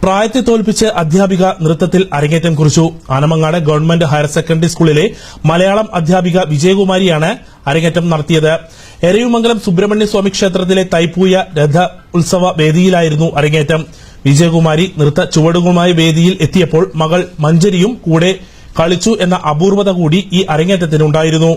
പ്രായത്തെ തോൽപ്പിച്ച് അധ്യാപിക നൃത്തത്തിൽ അരങ്ങേറ്റം കുറിച്ചു. ആനമങ്ങാട് ഗവൺമെന്റ് ഹയർ സെക്കൻഡറി സ്കൂളിലെ മലയാളം അധ്യാപിക വിജയകുമാരിയാണ് അരങ്ങേറ്റം നടത്തിയത്. എരയുമംഗലം സുബ്രഹ്മണ്യസ്വാമി ക്ഷേത്രത്തിലെ തൈപ്പൂയ രഥ ഉത്സവ വേദിയിലായിരുന്നു അരങ്ങേറ്റം. വിജയകുമാരി നൃത്ത ചുവടുകളുമായി വേദിയിൽ എത്തിയപ്പോൾ മകൾ മഞ്ജരിയും കൂടെ കളിച്ചു എന്ന അപൂർവത കൂടി ഈ അരങ്ങേറ്റത്തിനുണ്ടായിരുന്നു.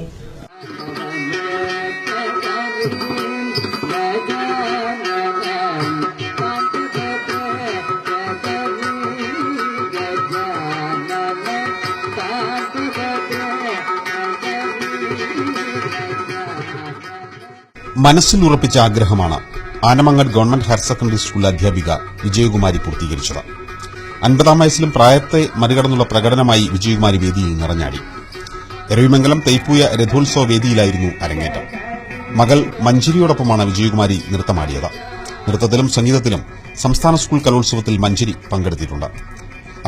മനസ്സിൽ ഉറപ്പിച്ച ആഗ്രഹമാണ് Anamangad government higher secondary school അധ്യാപിക വിജയകുമാരി പൂർത്തീകരിച്ചത്. 50-ാം വയസ്സിലും പ്രായത്തെ മറികടന്നുള്ള പ്രകടനമായി വിജയകുമാരി വേദിയിൽ നിറഞ്ഞാടി. എരവിമംഗലം തൈപ്പൂയ രഥോത്സവ വേദിയിലായിരുന്നു അരങ്ങേറ്റം. മകൾ മഞ്ജരിയോടൊപ്പമാണ് വിജയകുമാരി നൃത്തമാടിയത്. നൃത്തത്തിലും സംഗീതത്തിലും സംസ്ഥാന സ്കൂൾ കലോത്സവത്തിൽ മഞ്ജരി പങ്കെടുത്തിട്ടുണ്ട്.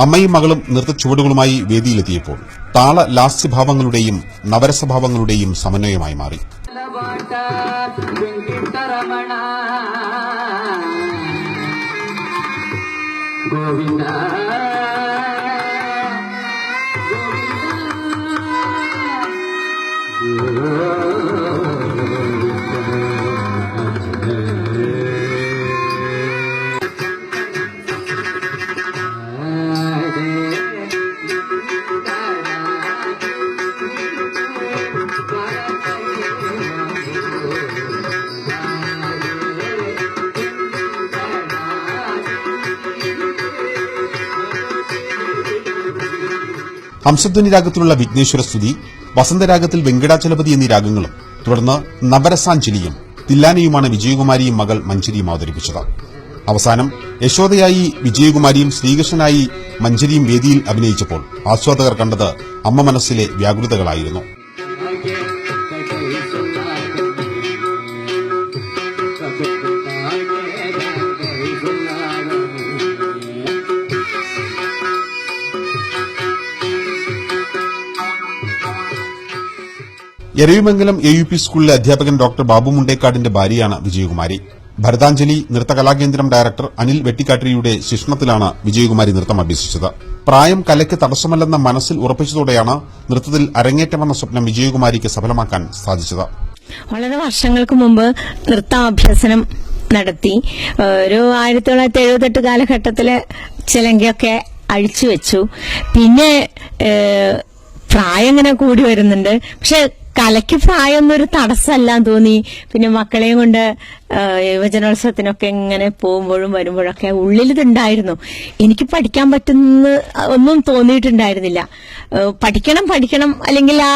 അമ്മയും മകളും നൃത്ത ചുവടുകളുമായി വേദിയിലെത്തിയപ്പോൾ താള ലാസ്യഭാവങ്ങളുടെയും നവരസഭാവങ്ങളുടെയും സമന്വയമായി മാറി. ഗോവിന്ദ ഹംസധ്വനി രാഗത്തിലുള്ള വിഘ്നേശ്വര സ്തുതി, വസന്തരാഗത്തിൽ വെങ്കടാചലപതി എന്നീ രാഗങ്ങളും തുടർന്ന് നവരസാഞ്ജലിയും തില്ലാനയുമാണ് വിജയകുമാരിയും മകൾ മഞ്ജരിയും അവതരിപ്പിച്ചത്. അവസാനം യശോദയായി വിജയകുമാരിയും ശ്രീകൃഷ്ണനായി മഞ്ജരിയും വേദിയിൽ അഭിനയിച്ചപ്പോൾ ആസ്വാദകർ കണ്ടത് അമ്മ മനസ്സിലെ വ്യാകുലതകളായിരുന്നു. എരവിമംഗലം AUP സ്കൂളിലെ അധ്യാപകൻ ഡോക്ടർ ബാബു മുണ്ടേക്കാടിന്റെ ഭാര്യയാണ് വിജയകുമാരി. ഭരതാഞ്ജലി നൃത്തകലാകേന്ദ്രം ഡയറക്ടർ അനിൽ വെട്ടിക്കാട്ടിരിയുടെ ശിക്ഷണത്തിലാണ് വിജയകുമാരി നൃത്തം അഭ്യസിച്ചത്. പ്രായം കലയ്ക്ക് തടസ്സമല്ലെന്ന മനസ്സിൽ ഉറപ്പിച്ചതോടെയാണ് നൃത്തത്തിൽ അരങ്ങേറ്റമെന്ന സ്വപ്നം വിജയകുമാരിക്ക് സഫലമാക്കാൻ സാധിച്ചത്. വളരെ വർഷങ്ങൾക്ക് മുമ്പ് നൃത്താഭ്യസനം നടത്തി. ഒരു 1978 കാലഘട്ടത്തില് ചിലങ്കയൊക്കെ അഴിച്ചുവെച്ചു. പിന്നെ പ്രായം ഇങ്ങനെ കൂടി വരുന്നുണ്ട്. പക്ഷെ കലയ്ക്ക് പ്രായമൊന്നൊരു തടസ്സമല്ലാന്ന് തോന്നി. പിന്നെ മക്കളെയും കൊണ്ട് യുവജനോത്സവത്തിനൊക്കെ ഇങ്ങനെ പോകുമ്പോഴും വരുമ്പോഴൊക്കെ ഉള്ളിലിതുണ്ടായിരുന്നു. എനിക്ക് പഠിക്കാൻ പറ്റുന്ന ഒന്നും തോന്നിയിട്ടുണ്ടായിരുന്നില്ല. പഠിക്കണം അല്ലെങ്കിൽ ആ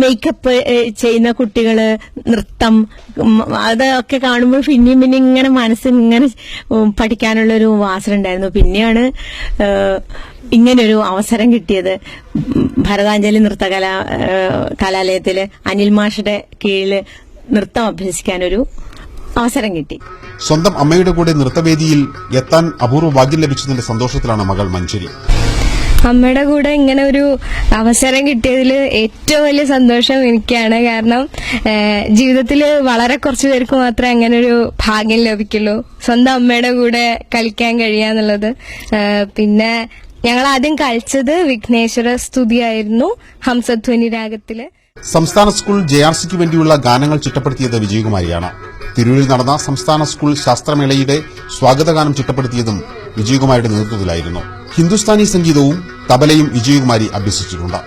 മേക്കപ്പ് ചെയ്യുന്ന കുട്ടികള് നൃത്തം അതൊക്കെ കാണുമ്പോൾ പിന്നെയും ഇങ്ങനെ മനസ്സിൽ ഇങ്ങനെ പഠിക്കാനുള്ളൊരു വാസന ഉണ്ടായിരുന്നു. പിന്നെയാണ് ഇങ്ങനൊരു അവസരം കിട്ടിയത്. ഭരതാഞ്ജലി കലാലയത്തില് അനിൽ മാഷയുടെ കീഴില് നൃത്തം അഭ്യസിക്കാനൊരു അവസരം കിട്ടി. സ്വന്തം അമ്മയുടെ കൂടെ നൃത്തവേദിയിൽ എത്താൻ അപൂർവ ഭാഗ്യം ലഭിച്ചതിന്റെ സന്തോഷത്തിലാണ് മകൾ മഞ്ജരി. അമ്മയുടെ കൂടെ ഇങ്ങനെ ഒരു അവസരം കിട്ടിയതിൽ ഏറ്റവും വലിയ സന്തോഷം എനിക്കാണ്. കാരണം ജീവിതത്തിൽ വളരെ കുറച്ചു പേർക്ക് മാത്രമേ അങ്ങനെ ഒരു ഭാഗ്യം ലഭിക്കുള്ളൂ, സ്വന്തം അമ്മയുടെ കൂടെ കളിക്കാൻ കഴിയാന്നുള്ളത്. പിന്നെ ഞങ്ങൾ ആദ്യം കളിച്ചത് വിഘ്നേശ്വര സ്തുതിയായിരുന്നു ഹംസധ്വനി രാഗത്തില്. സംസ്ഥാന സ്കൂൾ JRCക്ക് വേണ്ടിയുള്ള ഗാനങ്ങൾ ചിട്ടപ്പെടുത്തിയത് വിജയകുമാരിയാണ്. തിരൂരിൽ നടന്ന സംസ്ഥാന സ്കൂൾ ശാസ്ത്രമേളയുടെ സ്വാഗതഗാനം ചിട്ടപ്പെടുത്തിയതും വിജയകുമാരിയുടെ നേതൃത്വത്തിലായിരുന്നു. ഹിന്ദുസ്ഥാനി സംഗീതവും തബലയും വിജയകുമാരി അഭ്യസിച്ചിട്ടുണ്ട്.